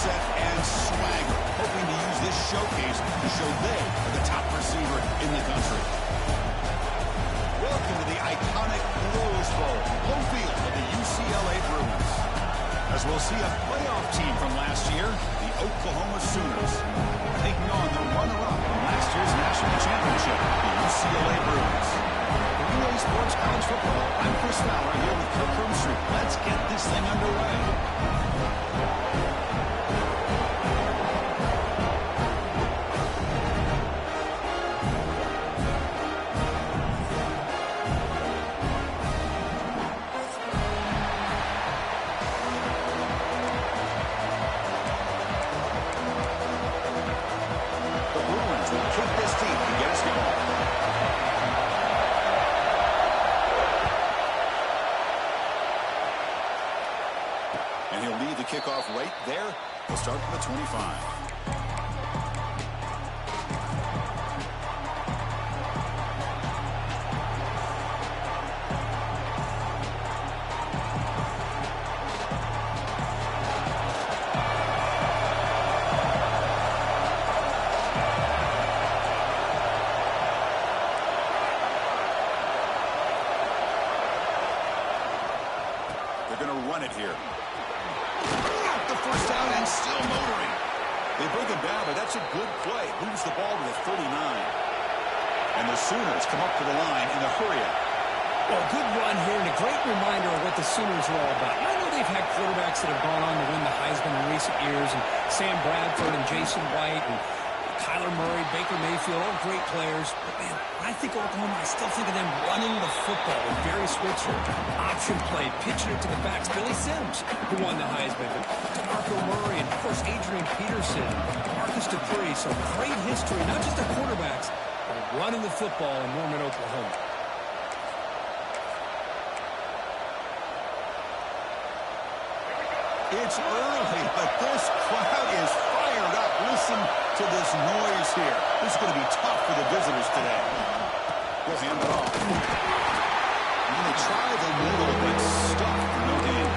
set and swagger, hoping to use this showcase to show they are the top receiver in the country. Welcome to the iconic Rose Bowl, home field of the UCLA Bruins. As we'll see a playoff team from last year, the Oklahoma Sooners, taking on the runner-up from last year's national championship, the UCLA Bruins. For UA Sports College Football, I'm Chris Fowler here with Kirk Herbstreit. Let's get this thing underway. Kickoff right there. We'll start from the 25. They're going to run it here. First down and still motoring. They break it down, but that's a good play. Moves the ball to the 39. And the Sooners come up to the line in a hurry-up. Well, good run here and a great reminder of what the Sooners are all about. I know they've had quarterbacks that have gone on to win the Heisman in recent years, and Sam Bradford and Jason White and Kyler Murray, Baker Mayfield, all great players. But, man, when I think of Oklahoma, I still think of them running the football with Barry Switzer, option play, pitching it to the backs. Billy Sims, who won the Heisman, DeMarco Murray, and, of course, Adrian Peterson, Marcus Dupree. So great history, not just their quarterbacks, but running the football in Norman, Oklahoma. It's early, but this crowd is fired up. Listen to this noise here. This is going to be tough for the visitors today. We'll hand it off. And they try the middle, but stuck for no gain.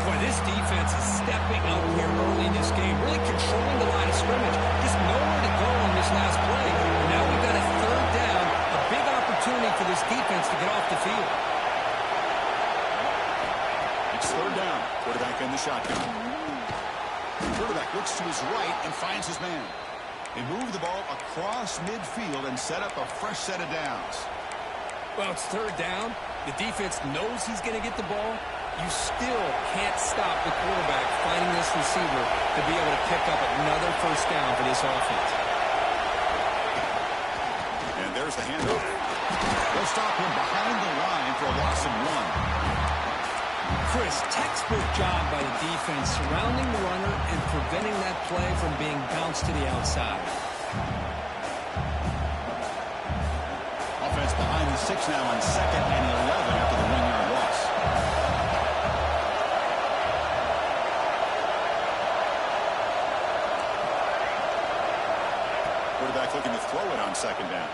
Boy, this defense is stepping up here early in this game, really controlling the line of scrimmage. Just nowhere to go on this last play. And now we've got a third down, a big opportunity for this defense to get off the field. It's third down. Quarterback in the shotgun. The quarterback looks to his right and finds his man. They move the ball across midfield and set up a fresh set of downs. Well, it's third down. The defense knows he's going to get the ball. You still can't stop the quarterback finding this receiver to be able to pick up another first down for this offense. And there's the handoff. They'll stop him behind the line for a loss of 1. Chris, textbook job by the defense surrounding the runner and preventing that play from being bounced to the outside. Offense behind the 6 now on 2nd and 11 after the 1-yard loss. Quarterback looking to throw it on 2nd down.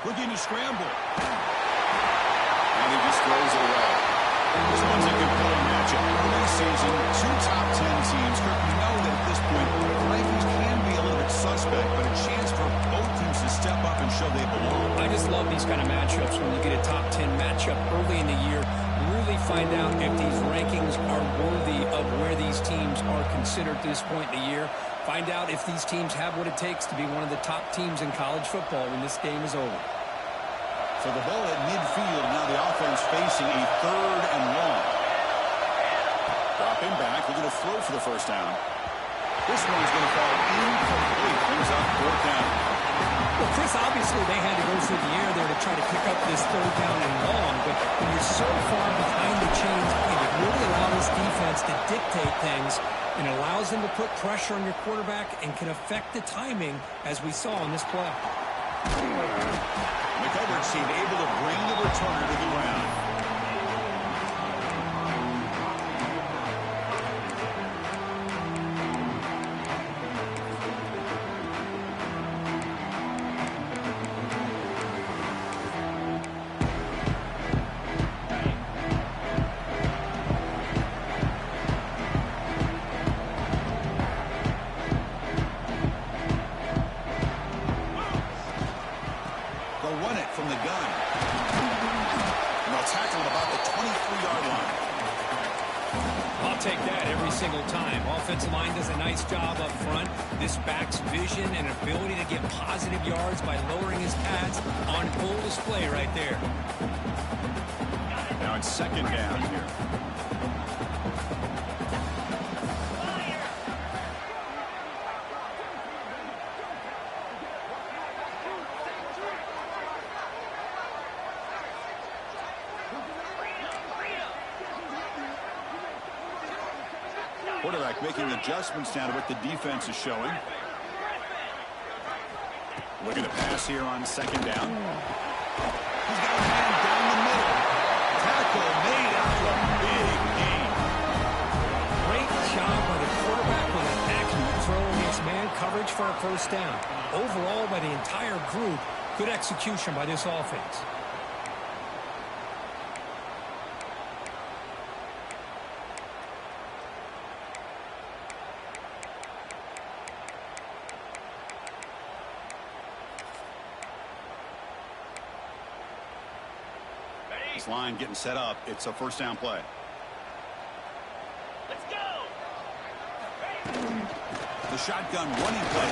Looking to scramble. And he just throws it away. This one's a compelling matchup. Early season, 2 top 10 teams. Kirk, we know that at this point, the rankings can be a little bit suspect, but a chance for both teams to step up and show they belong. I just love these kind of matchups when you get a top 10 matchup early in the year. Really find out if these rankings are worthy of where these teams are considered at this point in the year. Find out if these teams have what it takes to be one of the top teams in college football when this game is over. So the ball at midfield, now the offense facing a 3rd and long. Dropping back, looking to throw for the first down. This one's going to fall incomplete. Brings up 4th down. Well, Chris, obviously they had to go through the air there to try to pick up this 3rd down and long, but when you're so far behind the chains, it really allows this defense to dictate things and allows them to put pressure on your quarterback and can affect the timing, as we saw in this play. The coverage team able to bring the returner to the ground. take that every single time. Offensive line does a nice job up front. This back's vision and ability to get positive yards by lowering his pads on full display right there. Now it's second down here. Quarterback making adjustments down to what the defense is showing. Looking to pass here on second down. He's got a man down the middle. Tackle made after a big gain. Great job by the quarterback with an accurate throw against man coverage for a first down. Overall, by the entire group, good execution by this offense. This line getting set up. It's a first down play. Let's go. The shotgun running play.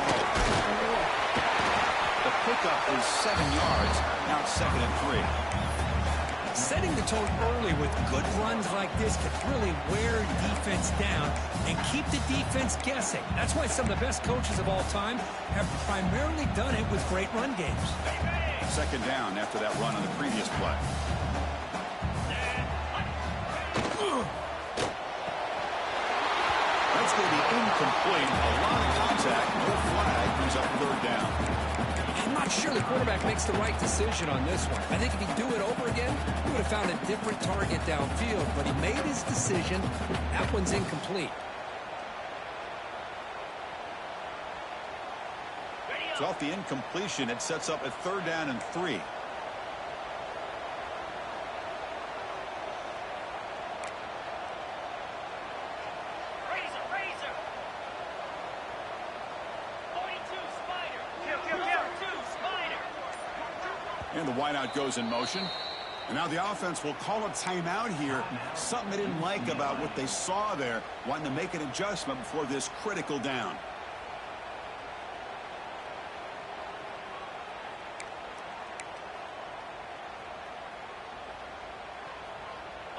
The pickup is 7 yards. Now it's 2nd and 3. Setting the tone early with good runs like this can really wear defense down and keep the defense guessing. That's why some of the best coaches of all time have primarily done it with great run games. Second down after that run on the previous play. That's going to be incomplete. A lot of contact. No flag. Brings up third down. I'm not sure the quarterback makes the right decision on this one. I think if he'd do it over again, he would have found a different target downfield, but he made his decision. That one's incomplete. So off the incompletion, it sets up a 3rd down and 3. And the wideout goes in motion. And now the offense will call a timeout here. Something they didn't like about what they saw there. Wanting to make an adjustment before this critical down.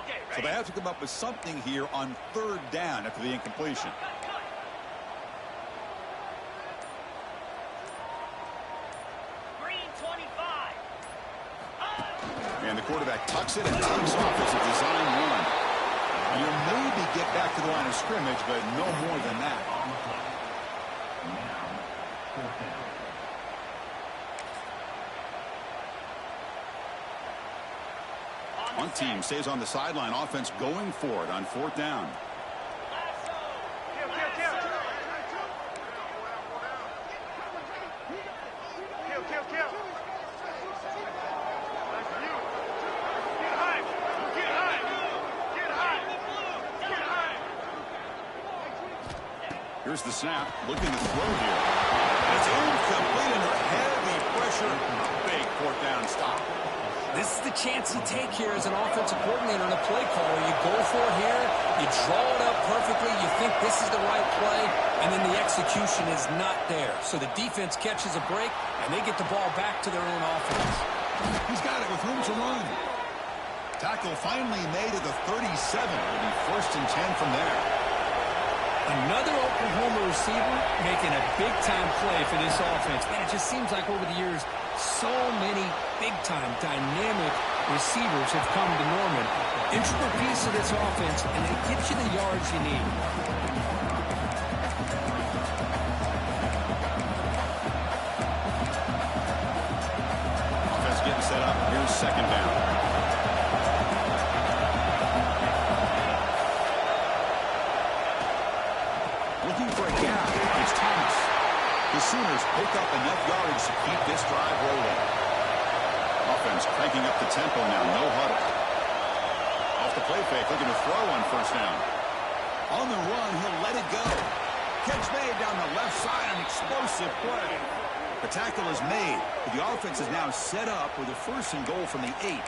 Okay, So they have to come up with something here on 3rd down after the incompletion. Green 25. And the quarterback tucks it and takes off. It's a design run. You'll maybe get back to the line of scrimmage, but no more than that. One team stays on the sideline. Offense going for it on 4th down. Here's the snap. Looking to throw here. It's incomplete under heavy pressure. A big 4th down stop. This is the chance you take here as an offensive coordinator and a play caller. You go for it here, you draw it up perfectly, you think this is the right play, and then the execution is not there. So the defense catches a break, and they get the ball back to their own offense. He's got it with room to run. Tackle finally made at the 37. It'll be 1st and 10 from there. Another Oklahoma receiver making a big-time play for this offense. Man, it just seems like over the years, so many big-time, dynamic receivers have come to Norman. Integral piece of this offense, and they get you the yards you need. Offense getting set up. Here's 2nd down. Looking for a gap. It's Thomas. The Sooners pick up enough yardage to keep this drive rolling. Offense cranking up the tempo now. No huddle. Off the play fake. Looking to throw on 1st down. On the run, he'll let it go. Catch made down the left side. An explosive play. The tackle is made. But the offense is now set up with a 1st and goal from the 8.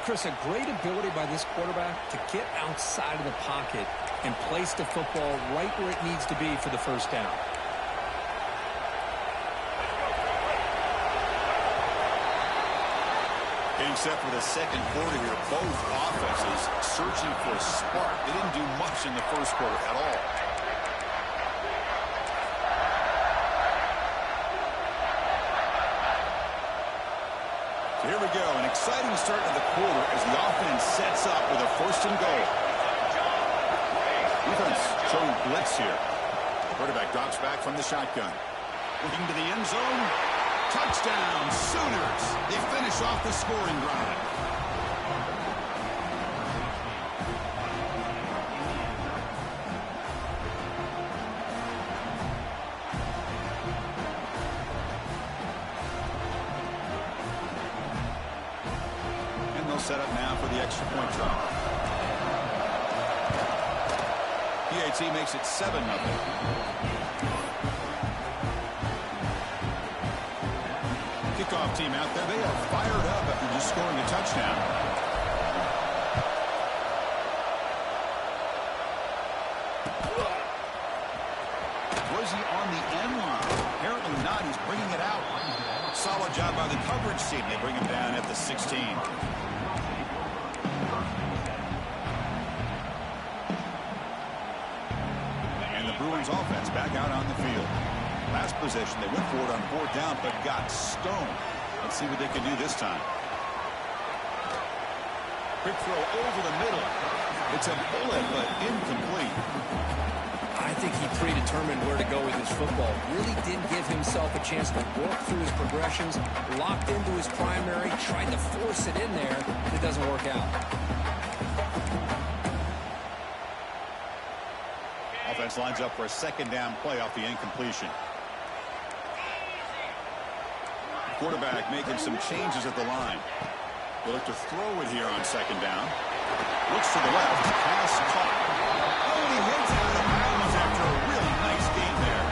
Chris, a great ability by this quarterback to get outside of the pocket and place the football right where it needs to be for the first down. Getting set for the second quarter here. Both offenses searching for a spark. They didn't do much in the first quarter at all. So here we go. An exciting start to the quarter as the offense sets up with a first and goal. Defense showing blitz here. The quarterback drops back from the shotgun. Looking to the end zone. Touchdown, Sooners. They finish off the scoring drive. And they'll set up now for the extra point try. PAT makes it 7-0. Kickoff team out there. They are fired up after just scoring a touchdown. Was he on the end line? Apparently not. He's bringing it out. Solid job by the coverage team. They bring him down at the 16. And the Bruins offense back out on the field. Last possession, they went for it on 4th down, but got stoned. Let's see what they can do this time. Quick throw over the middle. It's a bullet, but incomplete. I think he predetermined where to go with his football. Really didn't give himself a chance to work through his progressions. Locked into his primary, tried to force it in there, and it doesn't work out. Offense lines up for a second down play off the incompletion. Quarterback making some changes at the line. They'll look to throw it here on second down. Looks to the left. Pass caught. Oh, and he hits out of bounds after a really nice game there.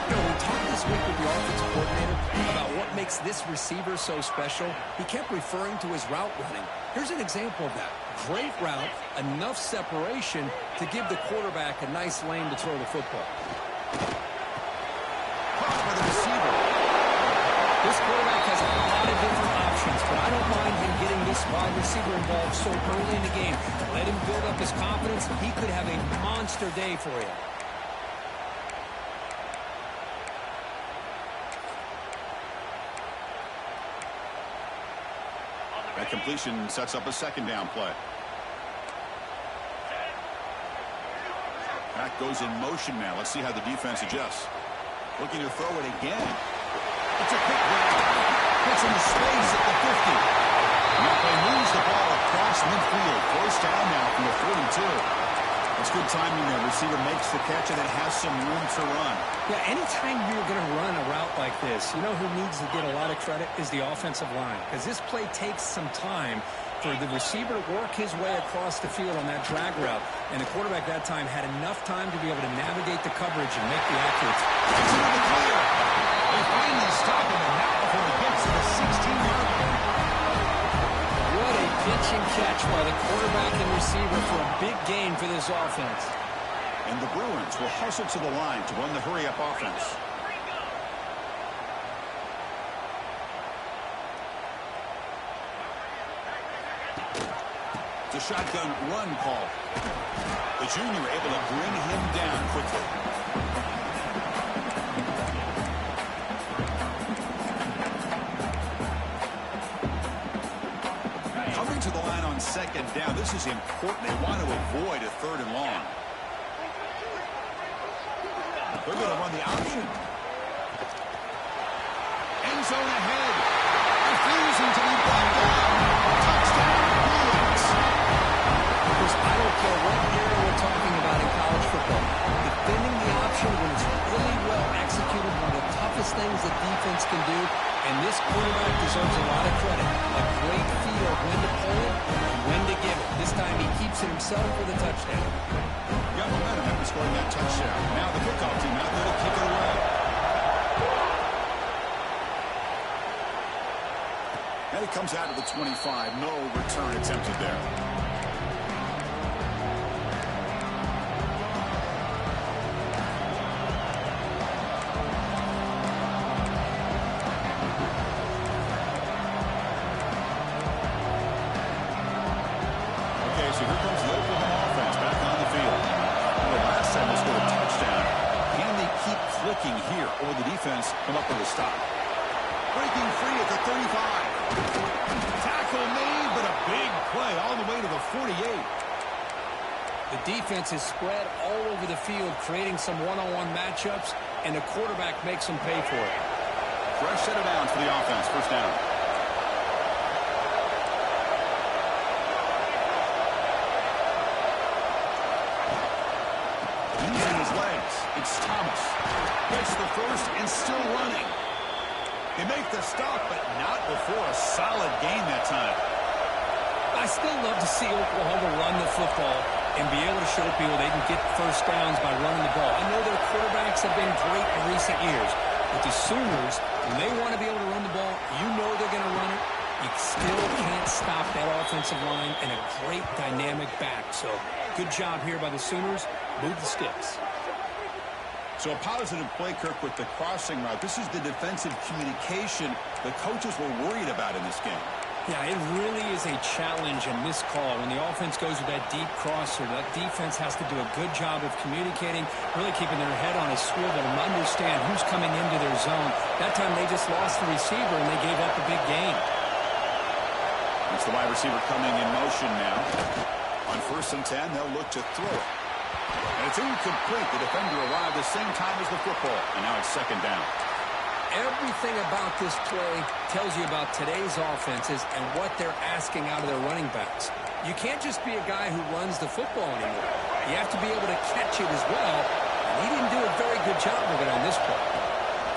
You know, we talked this week with the offensive coordinator about what makes this receiver so special. He kept referring to his route running. Here's an example of that. Great route, enough separation to give the quarterback a nice lane to throw the football. Caught by the receiver. This quarterback has a lot of different options, but I don't mind him getting this wide receiver involved so early in the game. Let him build up his confidence. He could have a monster day for you. That completion sets up a second down play. Back goes in motion now. Let's see how the defense adjusts. Looking to throw it again. It's a quick grab. Puts into space at the 50. Now they moves the ball across midfield. First down now from the 42. That's good timing there. Receiver makes the catch and it has some room to run. Yeah, anytime you're going to run a route like this, you know who needs to get a lot of credit is the offensive line. Because this play takes some time for the receiver to work his way across the field on that drag route. And the quarterback that time had enough time to be able to navigate the coverage and make the accuracy. It's into the clear. They finally stop him now before he gets to the 16-yard line. What a pitch and catch by the quarterback and receiver for a big gain for this offense. And the Bruins will hustle to the line to run the hurry-up offense. The shotgun run call. The junior able to bring him down quickly. Coming to the line on second down. This is important. They want to avoid a 3rd and long. They're going to run the option. End zone ahead. Refusing to be brought down. Touchdown, Bruins. I don't care what area we're talking about in college football. Defending the option when it's really well executed, one of the toughest things that defense can do, and this quarterback deserves a lot of credit. A great feel of when to pull it and when to give it. This time he keeps it himself for the touchdown. Got momentum after scoring that touchdown. Now the kickoff team out there to kick it away. Now Play comes out of the 25. No return attempted there. Okay, so here comes the Oklahoma offense back on the field. The last time they scored a touchdown. Can they keep clicking here, or will the defense come up with a stop? Breaking free at the 35. Tackle made, but a big play all the way to the 48. The defense is spread all over the field, creating some one-on-one matchups, and the quarterback makes them pay for it. Fresh set of downs for the offense. First down. Using his legs, it's Thomas. Gets the first and still running. They make the stop, but not before a solid gain that time. I still love to see Oklahoma run the football and be able to show people they can get first downs by running the ball. I know their quarterbacks have been great in recent years, but the Sooners, when they want to be able to run the ball, you know they're going to run it. You still can't stop that offensive line and a great dynamic back. So good job here by the Sooners. Move the sticks. So a positive play, Kirk, with the crossing route. This is the defensive communication the coaches were worried about in this game. Yeah, it really is a challenge in this call. When the offense goes with that deep crosser, that defense has to do a good job of communicating, really keeping their head on a swivel and understand who's coming into their zone. That time they just lost the receiver and they gave up a big gain. It's the wide receiver coming in motion now. On 1st and 10, they'll look to throw it. And it's incomplete. The defender arrived the same time as the football. And now it's 2nd down. Everything about this play tells you about today's offenses and what they're asking out of their running backs. You can't just be a guy who runs the football anymore. You have to be able to catch it as well. And he didn't do a very good job of it on this play.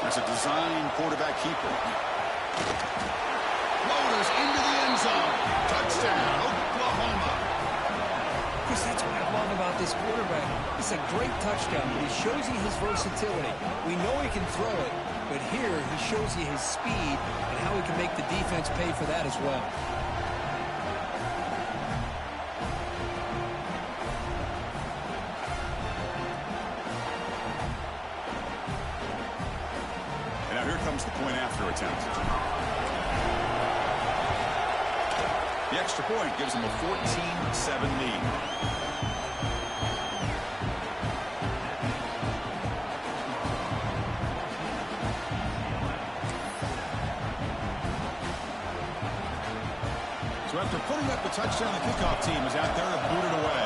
That's a design quarterback keeper. Floaters into the end zone. Touchdown, Oklahoma. Chris, that's what I love about this quarterback. It's a great touchdown, but he shows you his versatility. We know he can throw it, but here he shows you his speed and how he can make the defense pay for that as well. And now here comes the point after attempt. The extra point gives them a 14-7 lead. So after putting up the touchdown, the kickoff team is out there to boot it away.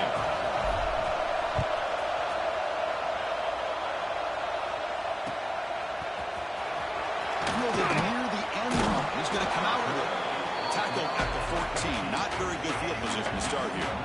Fielded near the end zone. He's going to come out with it. Tackled at the 14. Not very good field position to start here.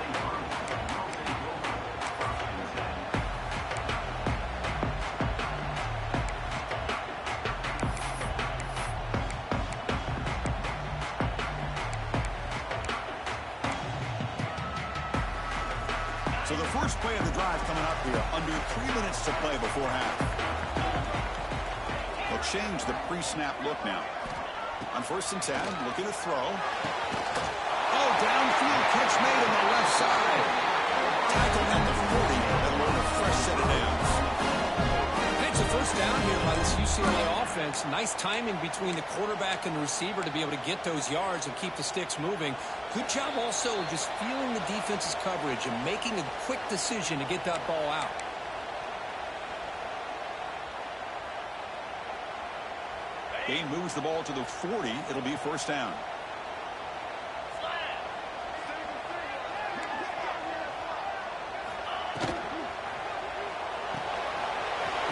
So the first play of the drive coming up here. Under 3 minutes to play before half. They'll change the pre-snap look now. On 1st and 10, looking to throw. Oh, downfield catch made on the left side. Tackle at the 40, and we're in a fresh set of downs. It's a first down here by this UCLA offense. Nice timing between the quarterback and the receiver to be able to get those yards and keep the sticks moving. Good job also just feeling the defense's coverage and making a quick decision to get that ball out. Gain moves the ball to the 40. It'll be first down.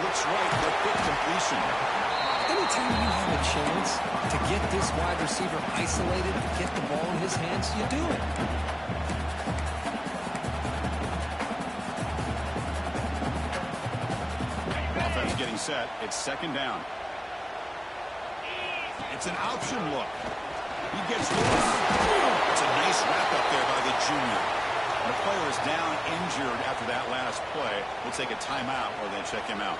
Looks right for a quick completion. Anytime you have a chance to get this wide receiver isolated and get the ball in his hands, you do it. Offense getting set. It's 2nd down. It's an option look. He gets loose. It's a nice wrap up there by the junior. The player is down injured after that last play. We'll take a timeout or they check him out.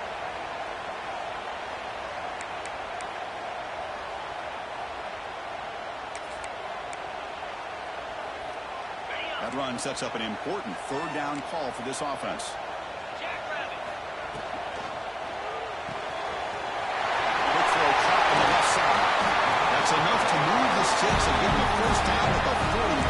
That run sets up an important third down call for this offense. Jackrabbit. Big throw caught on the left side. That's enough to move the sticks and get the first down at the 41.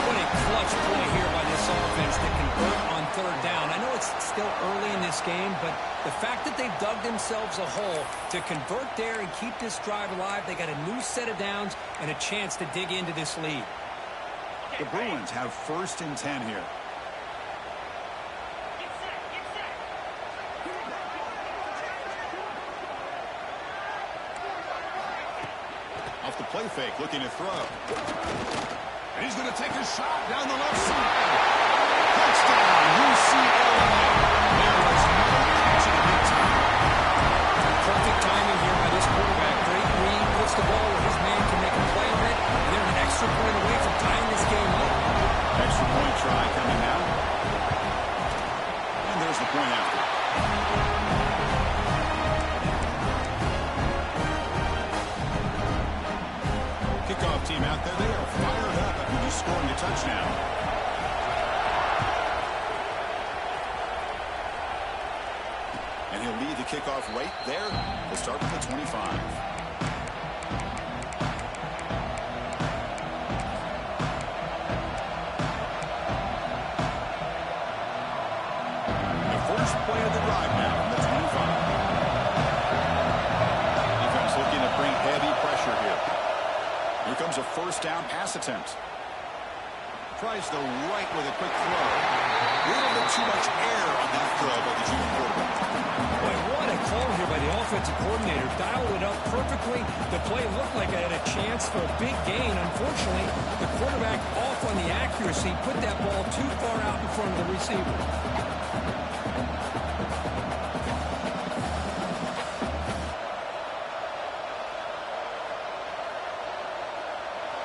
What a clutch play here by this offense to convert on third down. I know it's still early in this game, but the fact that they've dug themselves a hole to convert there and keep this drive alive, they got a new set of downs and a chance to dig into this lead. The Bruins have 1st and 10 here. Get set. Get set. Off the play fake, looking to throw. And he's going to take a shot down the left side. Touchdown, UCLA. There was no catching it in time. Perfect timing here by this quarterback. Great read, puts the ball where his man can make a play on it, and they're an extra point away from tying this game up. Extra point try coming now. And there's the point after. Kickoff team out there. They are fired up after just scoring a touchdown. And he'll lead the kickoff right there. We'll start with the 25. Play of the drive now from the 25. Defense looking to bring heavy pressure here. Here comes a first down pass attempt. Tries the right with a quick throw. A little bit too much air on that throw by the junior quarterback. Boy, what a call here by the offensive coordinator. Dialed it up perfectly. The play looked like it had a chance for a big gain. Unfortunately, the quarterback off on the accuracy, put that ball too far out in front of the receiver.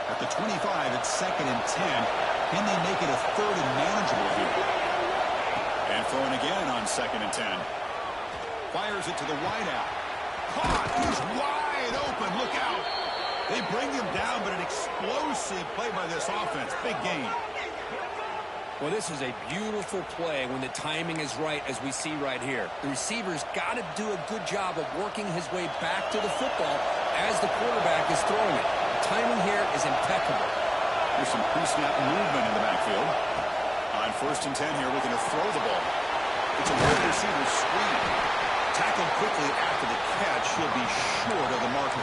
At the 25, it's 2nd and 10. Can they make it a 3rd and manageable here? And throwing again on 2nd and 10. Fires it to the wideout. Caught. He's wide open. Look out. They bring him down, but an explosive play by this offense. Big gain. Well, this is a beautiful play when the timing is right, as we see right here. The receiver's got to do a good job of working his way back to the football as the quarterback is throwing it. The timing here is impeccable. There's some pre-snap movement in the backfield. On 1st and 10 here, looking to throw the ball. It's a wide receiver screen. Tackled quickly after the catch. He'll be short of the marker.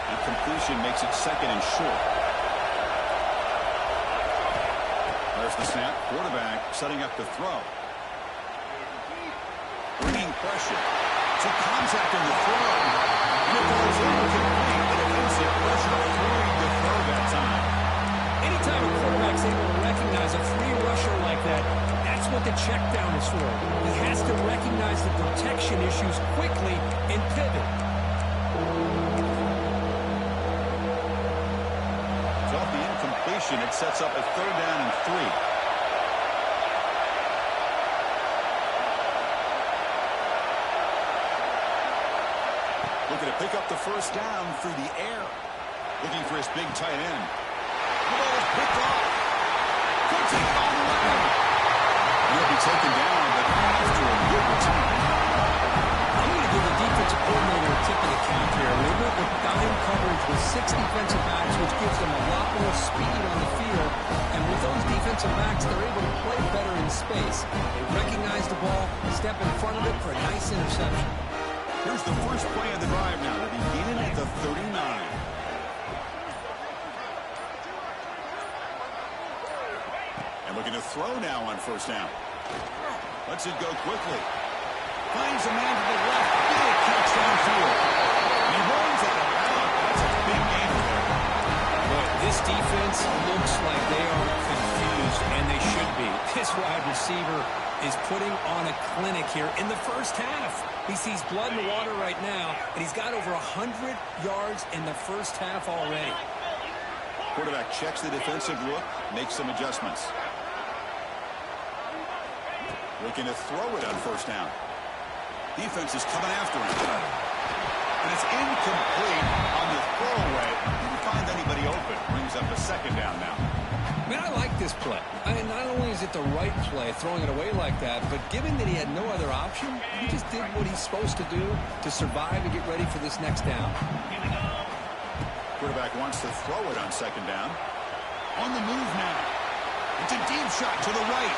And completion makes it 2nd and short. There's the snap. Quarterback setting up the throw. Bringing pressure. Some contact in the throw. And it goes incomplete. The defensive pressure throwing the throw that time. Anytime a quarterback's able to recognize a free rusher like that, that's what the check down is for. He has to recognize the protection issues quickly and pivot. So off the incompletion, it sets up a 3rd down and 3. Looking to pick up the first down through the air. Looking for his big tight end. The ball is picked off. Puts it on the line. He'll be taken down, but after a good return. I'm going to give the defensive coordinator a tip of the cap here. They went with dime coverage with 6 defensive backs, which gives them a lot more speed on the field. And with those defensive backs, they're able to play better in space. They recognize the ball, step in front of it for a nice interception. Here's the first play of the drive now. They're beginning at the 39. And looking to throw now on first down. Lets it go quickly. Finds a man to the left. Big catch downfield. He runs at the back. That's a big gain there. Boy, this defense looks like they are confused, and they should be. This wide receiver is putting on a clinic here in the first half. He sees blood in the water right now, and he's got over 100 yards in the first half already. Quarterback checks the defensive look, makes some adjustments. Looking to throw it on first down. Defense is coming after him. And it's incomplete on the throwaway. Didn't find anybody open. Brings up a second down now. Man, I like this play. Not only is it the right play, throwing it away like that, but given that he had no other option, he just did what he's supposed to do to survive and get ready for this next down. Quarterback wants to throw it on second down. On the move now. It's a deep shot to the right.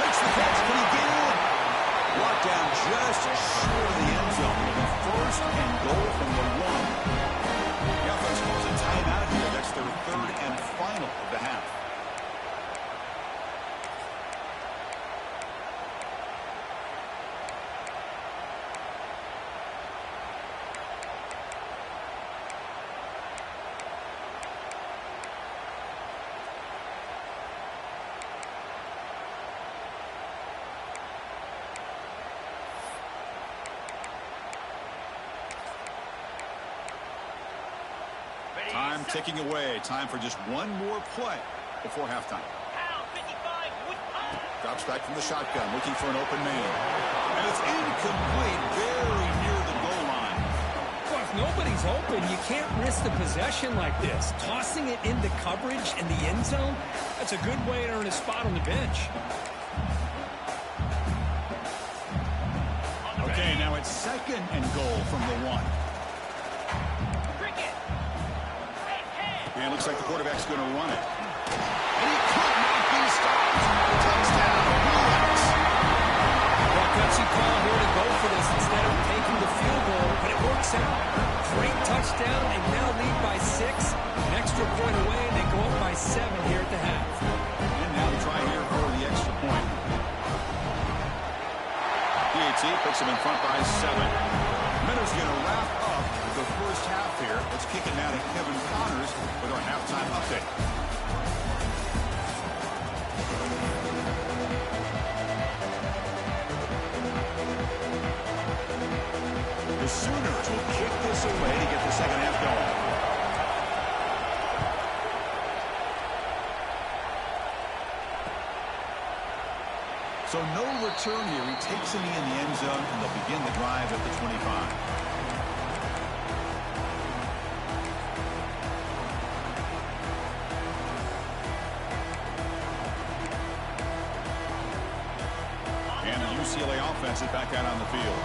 Makes the catch. Can he get in? Brought down just short of the end zone. First and goal from the 1. The offense calls a timeout here. That's their third and final of the half. Time ticking away. Time for just one more play before halftime. Drops back from the shotgun, looking for an open man. And it's incomplete, very near the goal line. Well, if nobody's open, you can't risk the possession like this. Tossing it into coverage in the end zone, that's a good way to earn a spot on the bench. Okay, now it's second and goal from the 1. And it looks like the quarterback's going to run it. And he could not be stopped. Touchdown, Bullets. Well, gutsy call here to go for this instead of taking the field goal, but it works out. Great touchdown, and now lead by 6. An extra point away, and they go up by 7 here at the half. And now the try here for the extra point. PAT puts him in front by 7. Miners going to wrap up the first half here. Let's kick it now to Kevin Connors with our halftime update. The Sooners will kick this away to get the second half going. So no return here. He takes it in the end zone, and they'll begin the drive at the 25. UCLA offense is back out on the field.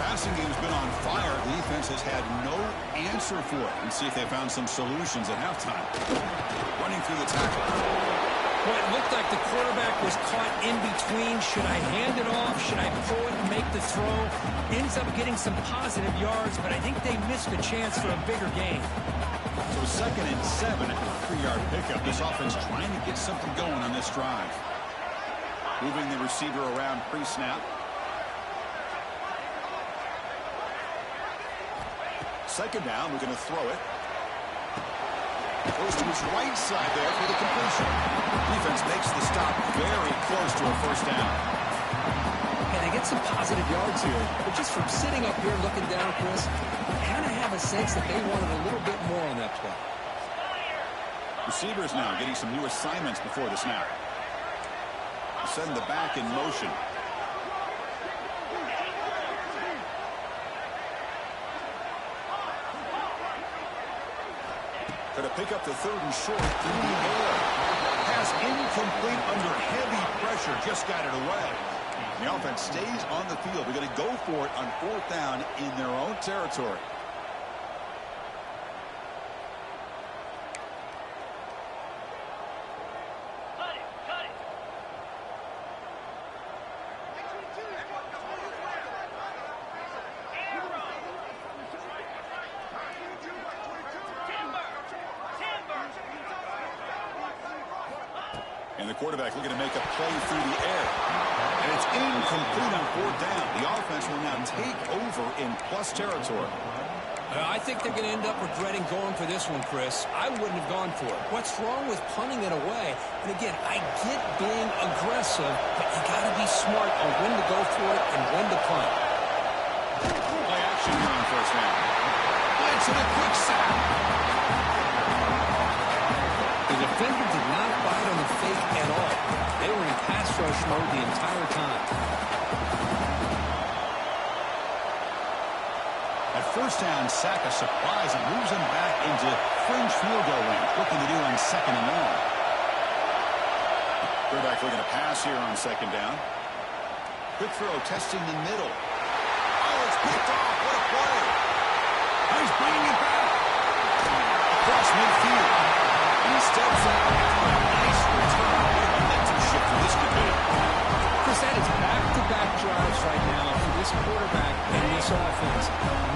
Passing game's been on fire. The defense has had no answer for it. And see if they found some solutions at halftime. Running through the tackle. Well, it looked like the quarterback was caught in between. Should I hand it off? Should I pull it and make the throw? Ends up getting some positive yards, but I think they missed a chance for a bigger gain. So second and 7 at the 3-yard pickup. This offense trying to get something going on this drive. Moving the receiver around pre-snap. Second down, we're going to throw it. Goes to his right side there for the completion. Defense makes the stop very close to a first down. And they get some positive yards here. But just from sitting up here looking down, Chris, I kind of have a sense that they wanted a little bit more on that play. Receivers now getting some new assignments before the snap. Send the back in motion. Going to pick up the 3rd and short through the air. Pass incomplete under heavy pressure. Just got it away. The offense stays on the field. They're going to go for it on 4th down in their own territory. And the quarterback looking to make a play through the air. And it's incomplete on 4th down. The offense will now take over in plus territory. I think they're going to end up regretting going for this one, Chris. I wouldn't have gone for it. What's wrong with punting it away? And again, I get being aggressive, but you got to be smart on when to go for it and when to punt. Play action here on 1st down. Blitz and a quick sack. The defender did not bite on the fake at all. They were in pass rush mode the entire time. At 1st first down sack, a surprise, and moves him back into fringe field goal range. Looking to do on 2nd and long. Quarterback looking to pass here on 2nd down. Quick throw, testing the middle. Oh, it's picked off. What a play. He's bringing it back. Across midfield. And he steps up after a nice return. What a momentum shift for this could be. Chris, that is back-to-back drives right now for this quarterback and this offense.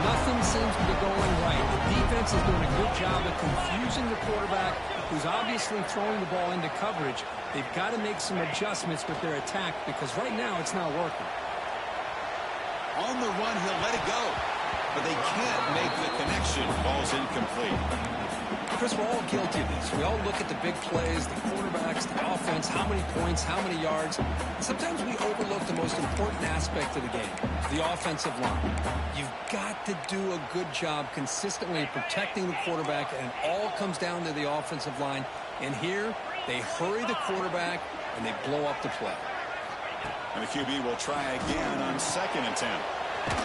Nothing seems to be going right. The defense is doing a good job of confusing the quarterback, who's obviously throwing the ball into coverage. They've got to make some adjustments with their attack because right now it's not working. On the run, he'll let it go. But they can't make the connection. Ball's incomplete. Chris, we're all guilty of this. We all look at the big plays, the quarterbacks, the offense, how many points, how many yards. Sometimes we overlook the most important aspect of the game, the offensive line. You've got to do a good job consistently protecting the quarterback, and it all comes down to the offensive line. And here, they hurry the quarterback, and they blow up the play. And the QB will try again on 2nd and 10.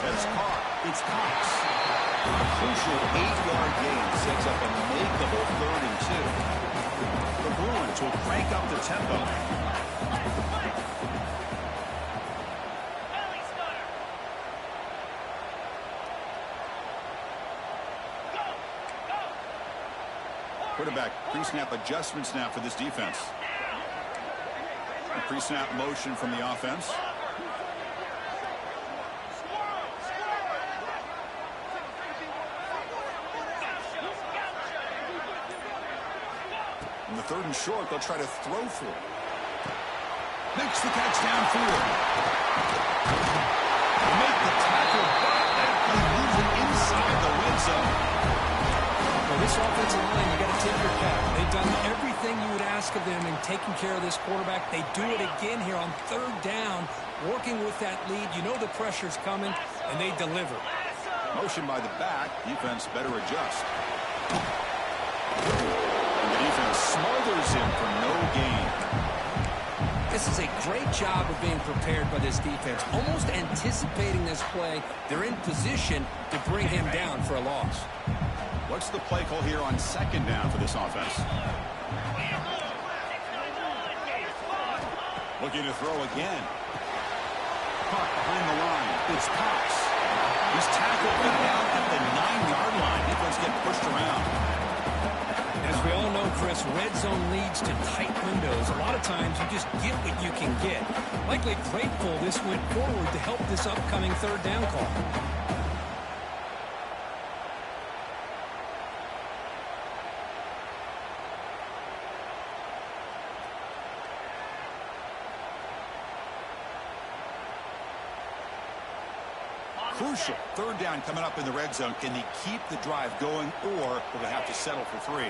That's caught. It's Cox. A crucial 8-yard gain sets up a makeable 3rd and 2. The Bruins will crank up the tempo. Quarterback pre-snap adjustments now for this defense. A pre-snap motion from the offense. In the 3rd and short, they'll try to throw for it. Makes the catch downfield. Make the tackle, but that play moves it inside the red zone. Well, this offensive line, you got to tip your cap. They've done everything you would ask of them in taking care of this quarterback. They do it again here on 3rd down, working with that lead. You know the pressure's coming, and they deliver. Motion by the back. Defense better adjust. Defense smothers him for no gain. This is a great job of being prepared by this defense. Almost anticipating this play, they're in position to bring him down for a loss. What's the play call here on 2nd down for this offense? Looking to throw again. Caught behind the line. It's Cox. He's tackled down at the 9-yard line. Defense getting pushed around. As we all know, Chris, red zone leads to tight windows. A lot of times you just get what you can get. Likely grateful this went forward to help this upcoming 3rd down call. Crucial 3rd down coming up in the red zone. Can they keep the drive going, or will they have to settle for 3?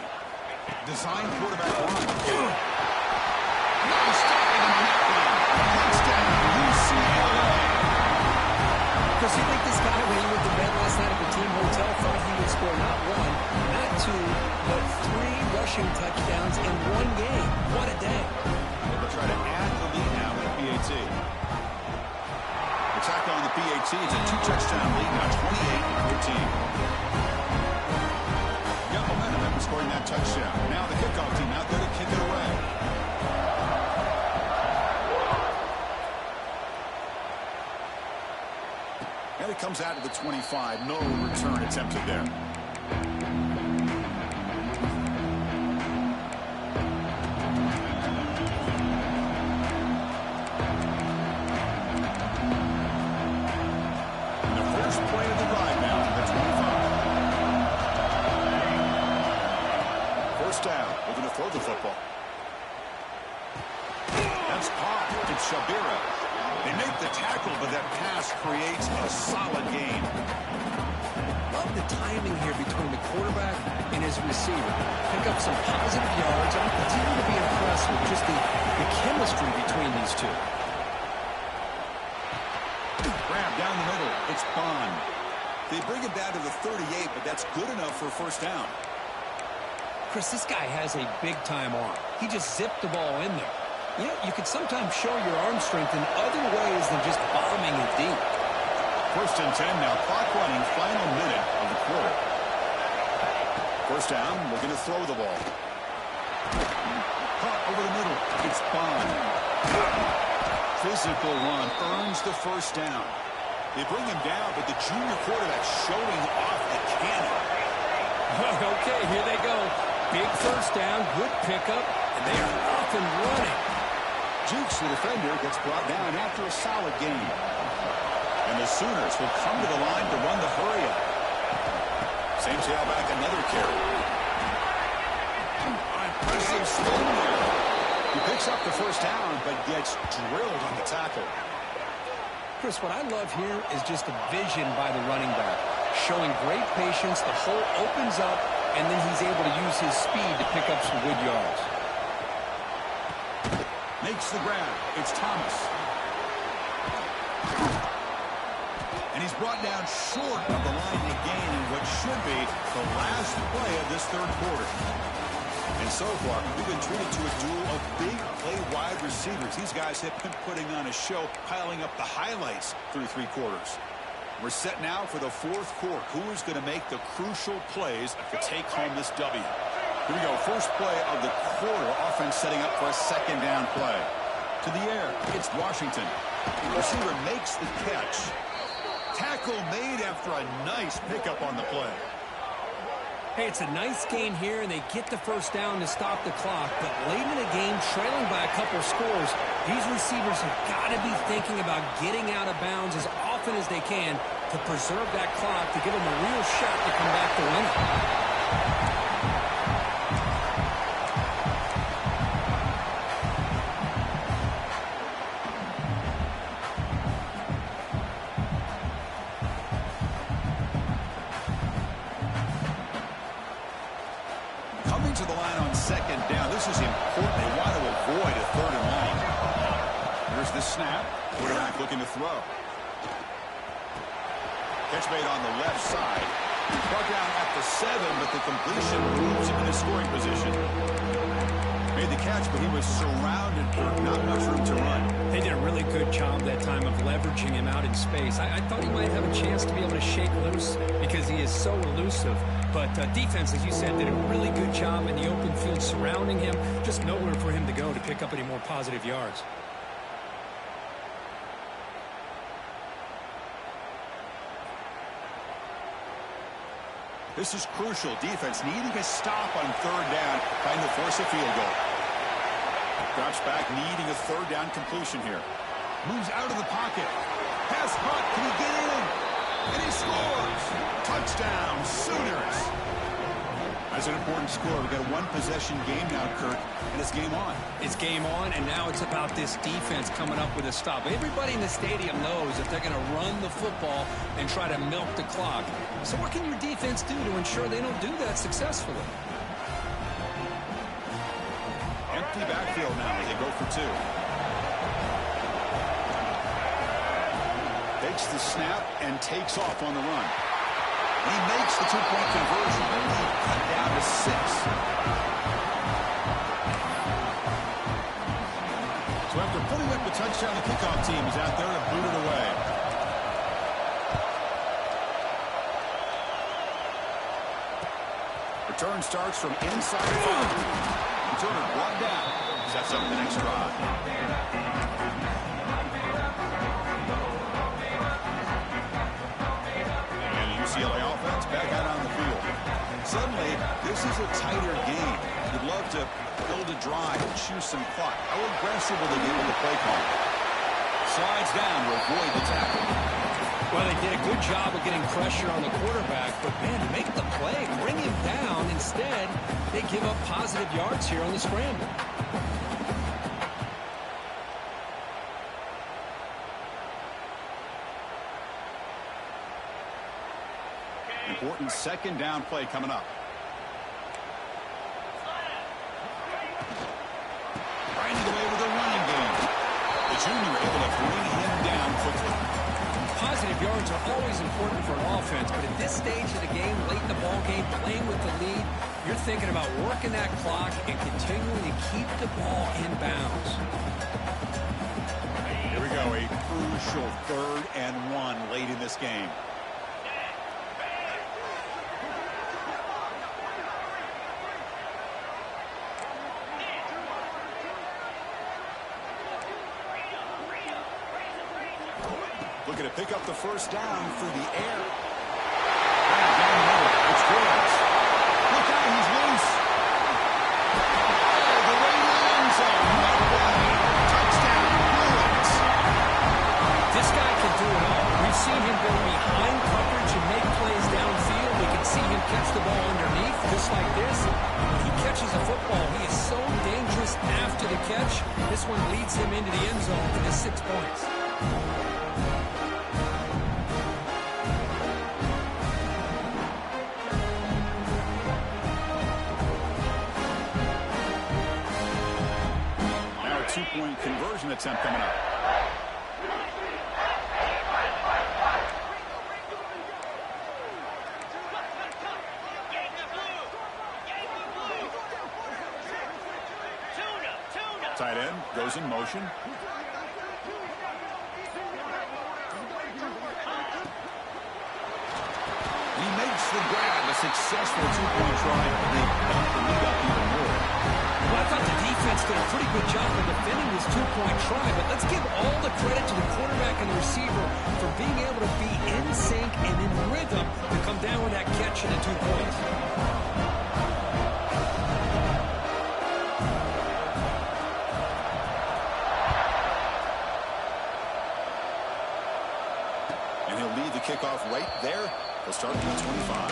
Design quarterback run. Nice stopping him on that one. Touchdown, UCLA. Chris, you think this guy, when he went to bed last night at the team hotel, thought he would score not 1, not 2, but 3 rushing touchdowns in 1 game? What a day. They'll try to add the lead now with PAT. Attack on the PAT. It's a 2-touchdown lead now, 28-14. Got momentum after scoring that touchdown. Now the kickoff team out there to kick it away. And it comes out to the 25. No return attempted there. Down, looking to throw the football. That's caught. It's Shabira. They make the tackle, but that pass creates a solid gain. Love the timing here between the quarterback and his receiver. Pick up some positive yards. I continue to be impressed with just the chemistry between these two. Grab down the middle. It's Bond. They bring it down to the 38, but that's good enough for a 1st down. Chris, this guy has a big-time arm. He just zipped the ball in there. You know, you could sometimes show your arm strength in other ways than just bombing it deep. First and 10 now. Clock running. Final minute of the quarter. First down. Looking to throw the ball. Caught over the middle. It's Bond. Physical run earns the first down. They bring him down, but the junior quarterback showing off the cannon. Okay, here they go. Big first down, good pickup, and they are off and running. Jukes, the defender, gets brought down after a solid game. And the Sooners will come to the line to run the hurry-up. Same tailback, another carry. Impressive spin there. He picks up the first down, but gets drilled on the tackle. Chris, what I love here is just the vision by the running back. Showing great patience, the hole opens up, and then he's able to use his speed to pick up some good yards. Makes the grab. It's Thomas. And he's brought down short of the line to gain in what should be the last play of this third quarter. And so far, we've been treated to a duel of big play wide receivers. These guys have been putting on a show, piling up the highlights through three quarters. We're set now for the fourth quarter. Who is going to make the crucial plays to take home this W? Here we go. First play of the quarter. Offense setting up for a second down play. To the air. It's Washington. The receiver makes the catch. Tackle made after a nice pickup on the play. Hey, it's a nice gain here, and they get the first down to stop the clock. But late in the game, trailing by a couple scores, these receivers have got to be thinking about getting out of bounds as often as they can to preserve that clock, to give them a real shot to come back to win it. Coming to the line on second down. This is important. They want to avoid a third and long. Here's the snap. Quarterback looking to throw. Catch made on the left side. Brought down at the 7, but the completion moves him into scoring position. Made the catch, but he was surrounded for not much room to run. They did a really good job that time of leveraging him out in space. I thought he might have a chance to be able to shake loose because he is so elusive. But defense, as you said, did a really good job in the open field surrounding him. Just nowhere for him to go to pick up any more positive yards. This is crucial. Defense needing a stop on third down, trying to force a field goal. Drops back, needing a third down completion here. Moves out of the pocket. Pass caught. Can he get in? And he scores! Touchdown, Sooners! That's an important score. We've got a one-possession game now, Kirk, and it's game on. It's game on, and now it's about this defense coming up with a stop. Everybody in the stadium knows that they're going to run the football and try to milk the clock. So what can your defense do to ensure they don't do that successfully? Empty backfield now as they go for two. Takes the snap and takes off on the run. He makes the two-point conversion. The lead cut down to 6. So after putting up the touchdown, the kickoff team is out there to boot it away. Return starts from inside 5. Returner brought down. Sets up the next drive. UCLA offense back out on the field. Suddenly, this is a tighter game. You'd love to build a drive and choose some clock. How aggressive will they get with the play call? Slides down to avoid the tackle. Well, they did a good job of getting pressure on the quarterback, but, man, make the play, bring him down. Instead, they give up positive yards here on the scramble. Important second down play coming up. Grinding away with a running game. The junior able to bring him down quickly. Positive yards are always important for an offense, but at this stage of the game, late in the ball game, playing with the lead, you're thinking about working that clock and continuing to keep the ball in bounds. Here we go, a crucial 3rd and 1 late in this game. Looking to pick up the first down through the air. Down the middle. It's Williams. Look out, he's loose. Oh, the way to the end zone. No way. Touchdown, Williams. This guy can do it all. We've seen him go behind coverage and make plays downfield. We can see him catch the ball underneath, just like this. When he catches a football, he is so dangerous after the catch. This one leads him into the end zone for the 6 points. Now a 2-point conversion attempt coming up. Tight end goes in motion. He makes the grab, a successful 2-point try. They bump the lead up even more. Well, I thought the defense did a pretty good job of defending this 2-point try, but let's give all the credit to the quarterback and the receiver for being able to be in sync and in rhythm to come down with that catch and the 2 points. And he'll lead the kickoff right there. They'll start at the 25.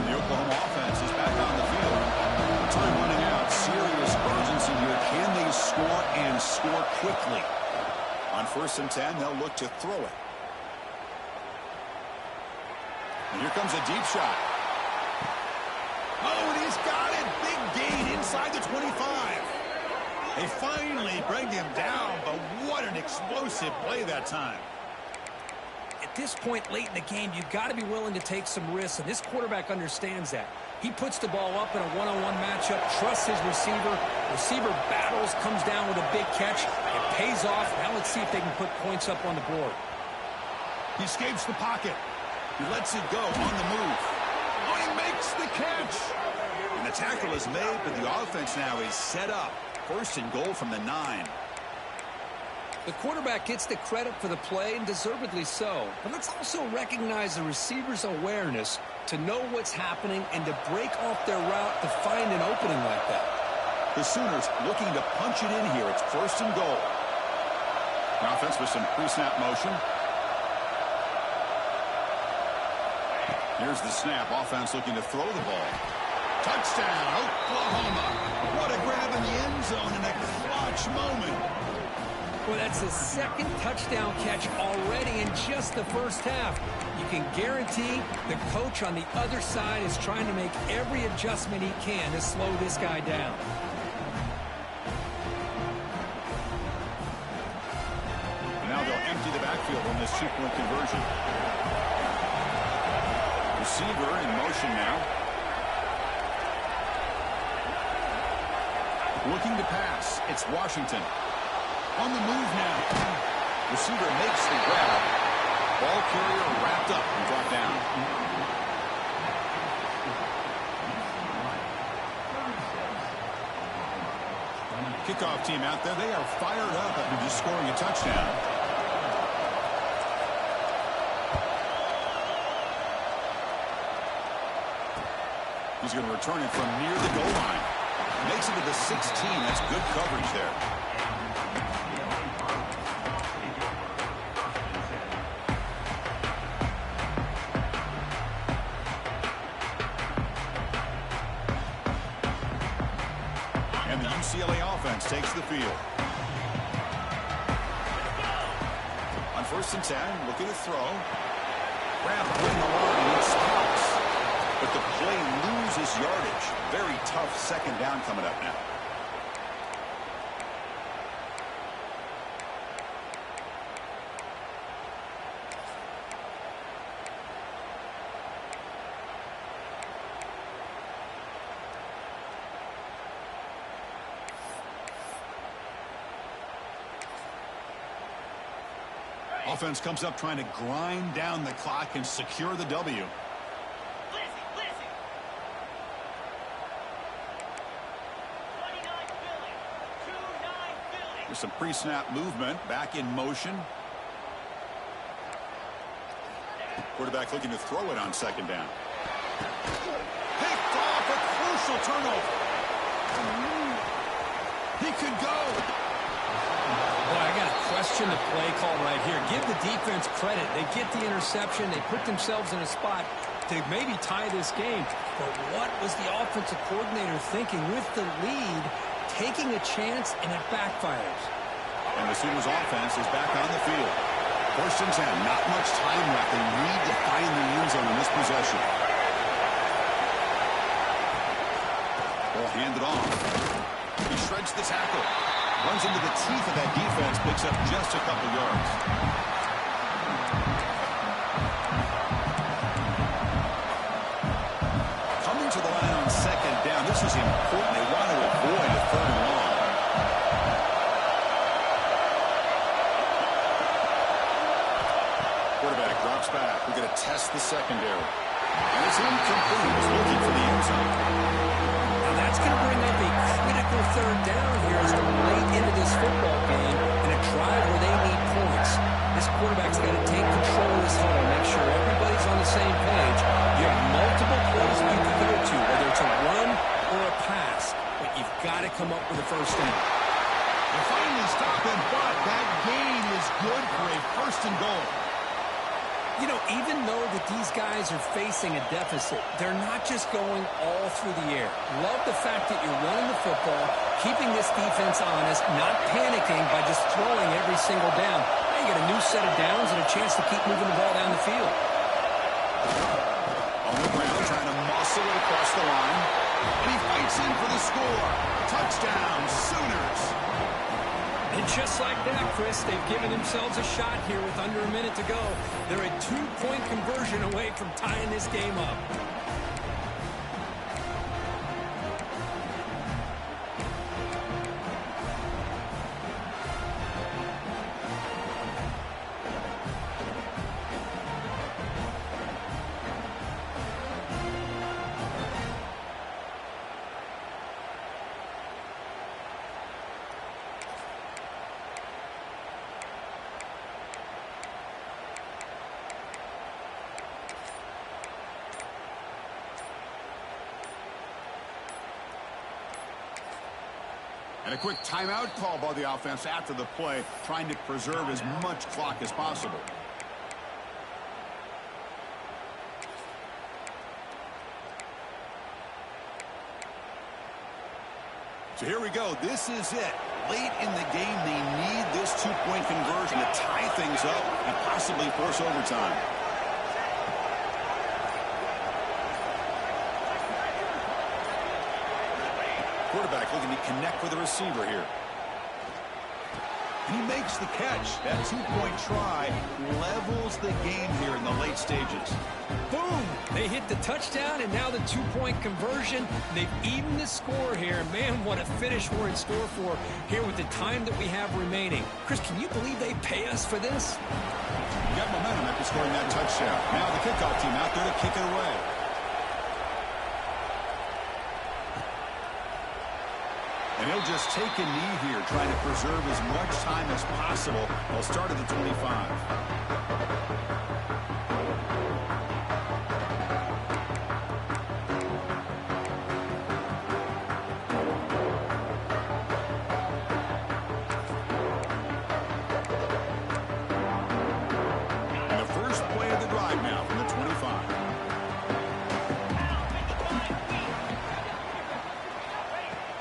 The Oklahoma offense is back on the field. Time running out. Serious urgency here. Can they score and score quickly? On 1st and 10, they'll look to throw it. And here comes a deep shot. Oh, and he's got it. Big gain inside the 25. They finally bring him down, but what an explosive play that time. At this point late in the game, you've got to be willing to take some risks, and this quarterback understands that. He puts the ball up in a one-on-one matchup, trusts his receiver. Receiver battles, comes down with a big catch. It pays off. Now let's see if they can put points up on the board. He escapes the pocket. He lets it go on the move. Oh, he makes the catch. And the tackle is made, but the offense now is set up. 1st and goal from the 9. The quarterback gets the credit for the play, and deservedly so. But let's also recognize the receiver's awareness to know what's happening and to break off their route to find an opening like that. The Sooners looking to punch it in here. It's 1st and goal. The offense with some pre-snap motion. Here's the snap. Offense looking to throw the ball. Touchdown, Oklahoma. What a grab in the end zone in a clutch moment. Well, that's his 2nd touchdown catch already in just the first half. You can guarantee the coach on the other side is trying to make every adjustment he can to slow this guy down. Now they'll empty the backfield on this 2-point conversion. Receiver in motion now. Looking to pass. It's Washington. On the move now. Receiver makes the grab. Ball carrier wrapped up and brought down. Kickoff team out there. They are fired up after just scoring a touchdown. He's going to return it from near the goal line. Makes it to the 16. That's good coverage there. And the UCLA offense takes the field. On 1st and 10, looking to throw. Grab behind the line, and it stops. But the play loses yardage. Very tough 2nd down coming up now. Offense comes up trying to grind down the clock and secure the W. Listen. 29 Philly. 2-9 Philly. There's some pre-snap movement. Back in motion. Quarterback looking to throw it on second down. Picked off, a crucial turnover. He could go. Boy, I got to question the play call right here. Give the defense credit. They get the interception. They put themselves in a spot to maybe tie this game. But what was the offensive coordinator thinking with the lead, taking a chance, and it backfires? And the Sooners offense is back on the field. First and 10, not much time left. They need to find the end zone in this possession. Ball handed off. He shreds the tackle. Runs into the teeth of that defense, picks up just a couple yards. Coming to the line on second down. This is important. They want to avoid a third and long. Quarterback drops back. We're going to test the secondary. And it's incomplete. He's looking for the end zone. Now that's going to bring up a critical third down here as we're late into this football game in a drive where they need points. This quarterback's got to take control of this huddle, make sure everybody's on the same page. You have multiple plays you can go to, whether it's a run or a pass, but you've got to come up with a first down. They finally stop him, but that gain is good for a first and goal. You know, even though that these guys are facing a deficit, they're not just going all through the air. Love the fact that you're running the football, keeping this defense honest, not panicking by just throwing every single down. Now you get a new set of downs and a chance to keep moving the ball down the field. On the ground, trying to muscle it across the line. And he fights in for the score. Touchdown, Sooners. And just like that, Chris, they've given themselves a shot here with under a minute to go. They're a 2-point conversion away from tying this game up. And a quick timeout call by the offense after the play, trying to preserve as much clock as possible. So here we go. This is it. Late in the game, they need this 2-point conversion to tie things up and possibly force overtime. Quarterback looking to connect with the receiver here. He makes the catch. That 2-point try levels the game here in the late stages. Boom! They hit the touchdown, and now the 2-point conversion. They've evened the score here. Man, what a finish we're in store for here with the time that we have remaining. Chris, can you believe they pay us for this? You got momentum after scoring that touchdown. Now the kickoff team out there to kick it away. And he'll just take a knee here, trying to preserve as much time as possible. They'll start at the 25.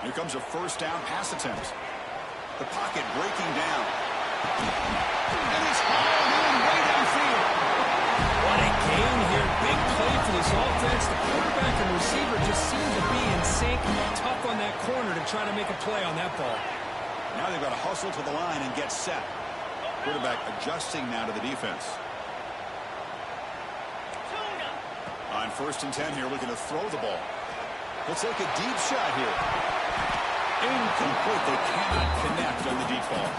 Here comes a first down pass attempt. The pocket breaking down. And it's hauled in way downfield. What a gain here. Big play for this offense. The quarterback and receiver just seem to be in sync. Tough on that corner to try to make a play on that ball. Now they've got to hustle to the line and get set. Quarterback adjusting now to the defense. On first and 10 here, looking to throw the ball. He'll take a deep shot here. Incomplete. They cannot connect on the deep ball.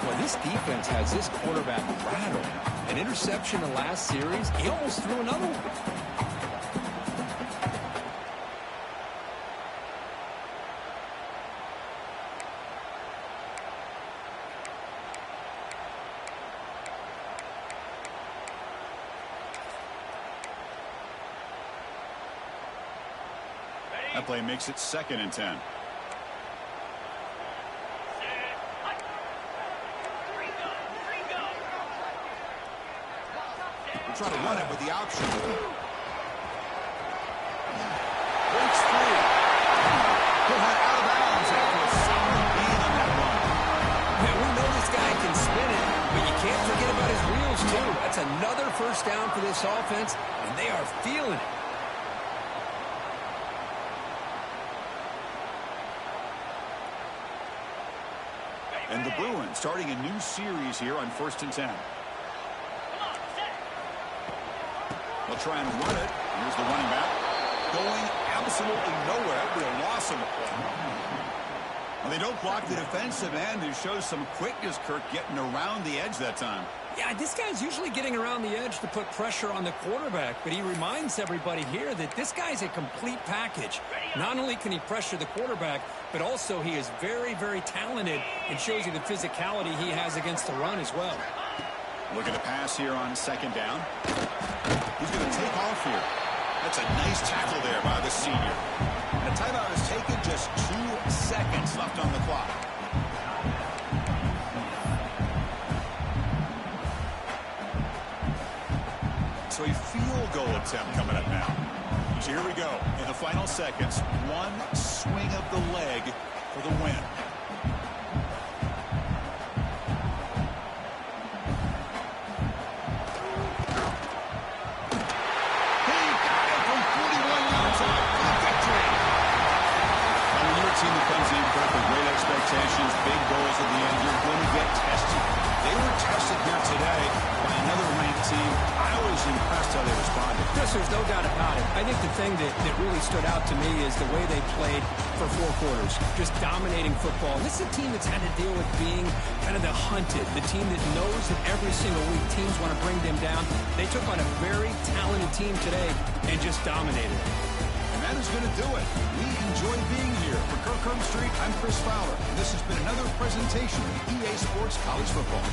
Well, this defense has this quarterback rattled. An interception in the last series, he almost threw another one. That play makes it 2nd and 10. We're trying to run it with the option. Breaks free. Put her out of bounds after a solid gain on that run. Man, we know this guy can spin it, but you can't forget about his wheels, too. That's another first down for this offense, and they are feeling it. And the Bruins starting a new series here on 1st and 10. They'll try and run it. Here's the running back. Going absolutely nowhere. It'll be a loss on the play. Well, they don't block the defensive end, who shows some quickness, Kirk, getting around the edge that time. Yeah, this guy's usually getting around the edge to put pressure on the quarterback, but he reminds everybody here that this guy's a complete package. Not only can he pressure the quarterback, but also he is very, very talented and shows you the physicality he has against the run as well. Look at the pass here on 2nd down. He's going to take off here. That's a nice tackle there by the senior. And the timeout is taken, just 2 seconds left on the clock. So a field goal attempt coming up now. So here we go. In the final seconds, one swing of the leg for the win. He got it from 41 yards out for the victory. And when you're a team that comes in with great expectations, big goals at the end, you're going to get tested. They were tested here today by another ranked team. I was impressed how they responded. Chris, there's no doubt about it. I think the thing that really stood out to me is the way they played for 4 quarters, just dominating football. This is a team that's had to deal with being kind of the hunted, the team that knows that every single week teams want to bring them down. They took on a very talented team today and just dominated. And that is going to do it. We enjoy being here. For Kirk Herbstreit, I'm Chris Fowler. And this has been another presentation of EA Sports College Football.